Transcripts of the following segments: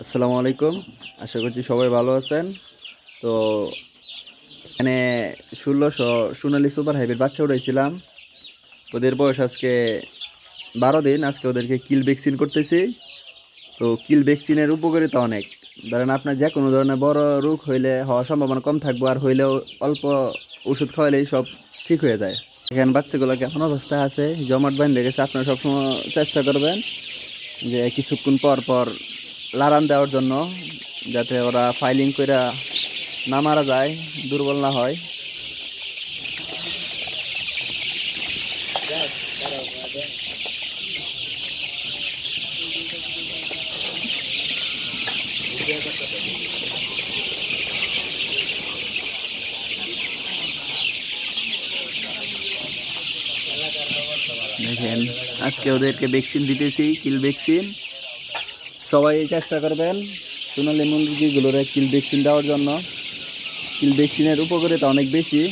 আসসালামু আলাইকুম। আশা করছি সবাই ভালো আছেন। তো এখানে ১৬০০ সোনালী সুপার হাইব্রিড বাচ্চা উঠাইছিলাম। ওদের বয়স আজকে ১২ দিন। আজকে ওদেরকে কিল ভ্যাকসিন করতেছি। তো কিল ভ্যাকসিনের উপকারিতা অনেক। ধরেন আপনার যে কোনো ধরনের বড় রোগ হওয়ার সম্ভাবনা কম থাকবে, আর হইলেও অল্প ওষুধ খাওয়ালেই সব ঠিক হয়ে যায়। এখানে বাচ্চাগুলো কেমন অবস্থায় আছে, জমাট বাইন্ধে গেছে। আপনারা সবসময় চেষ্টা করবেন যে কিছুক্ষণ পর পর লারান দেওয়ার জন্য, যাতে ওরা ফাইলিং করে না মারা যায়, দুর্বল না হয়। দেখেন, আজকে ওদেরকে ভ্যাকসিন দিতেছি, কিল ভ্যাকসিন। সবাই চেষ্টা করবেন সোনালী মুরগিগুলোর কিল ভ্যাকসিন দেওয়ার জন্য। কিল ভ্যাকসিনের উপকারিতা অনেক বেশি।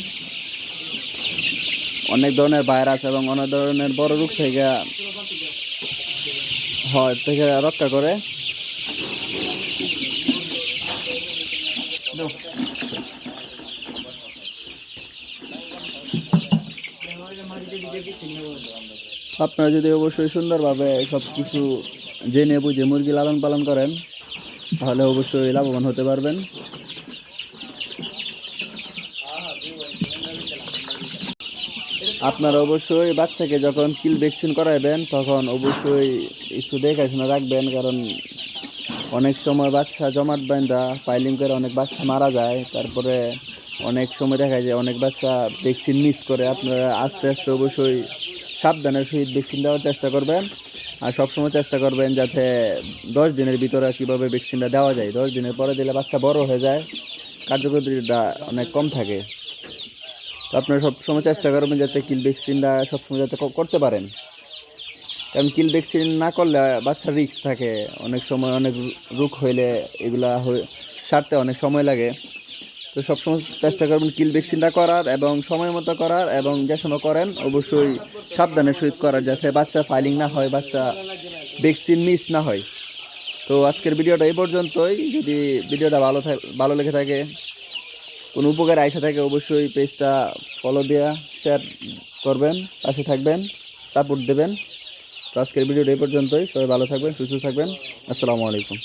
অনেক ধরনের ভাইরাস এবং অনেক ধরনের বড় রোগ থেকে রক্ষা করে। আপনারা যদি অবশ্যই সুন্দরভাবে সব কিছু জেনে বুঝে মুরগি লালন পালন করেন, তাহলে অবশ্যই লাভবান হতে পারবেন। আপনারা অবশ্যই বাচ্চাকে যখন কিল ভ্যাকসিন করাবেন, তখন অবশ্যই একটু দেখাশোনা রাখবেন, কারণ অনেক সময় বাচ্চা জমাট বাঁধা ফাইলিং করে অনেক বাচ্চা মারা যায়। তারপরে অনেক সময় দেখা যায় অনেক বাচ্চা ভ্যাকসিন মিস করে। আপনারা আস্তে আস্তে অবশ্যই সাবধানের সহিত ভ্যাকসিন দেওয়ার চেষ্টা করবেন। আর সবসময় চেষ্টা করবেন যাতে 10 দিনের ভিতরে কীভাবে ভ্যাকসিনটা দেওয়া যায়। 10 দিনের পরে দিলে বাচ্চা বড় হয়ে যায়, কার্যকরিতা অনেক কম থাকে। তো আপনারা সবসময় চেষ্টা করবেন যাতে কিল ভ্যাকসিনটা সবসময় যাতে করতে পারেন, কারণ কিল ভ্যাকসিন না করলে বাচ্চার রিস্ক থাকে। অনেক সময় অনেক রোগ হইলে এগুলা সারতে অনেক সময় লাগে। তো সবসময় চেষ্টা করবেন কিল ভ্যাকসিনটা করার এবং সময় মতো করার, এবং যে সময় করেন অবশ্যই সাবধানের সহিত করার, যাতে বাচ্চা ফাইলিং না হয়, বাচ্চা ভ্যাকসিন মিস না হয়। তো আজকের ভিডিওটা এই পর্যন্তই। যদি ভিডিওটা ভালো লেগে থাকে, কোনো উপকারে আইসা থাকে, অবশ্যই পেজটা ফলো দেওয়া, শেয়ার করবেন, পাশে থাকবেন, সাপোর্ট দেবেন। তো আজকের ভিডিওটা এই পর্যন্তই। সবাই ভালো থাকবেন, সুস্থ থাকবেন। আসসালামু আলাইকুম।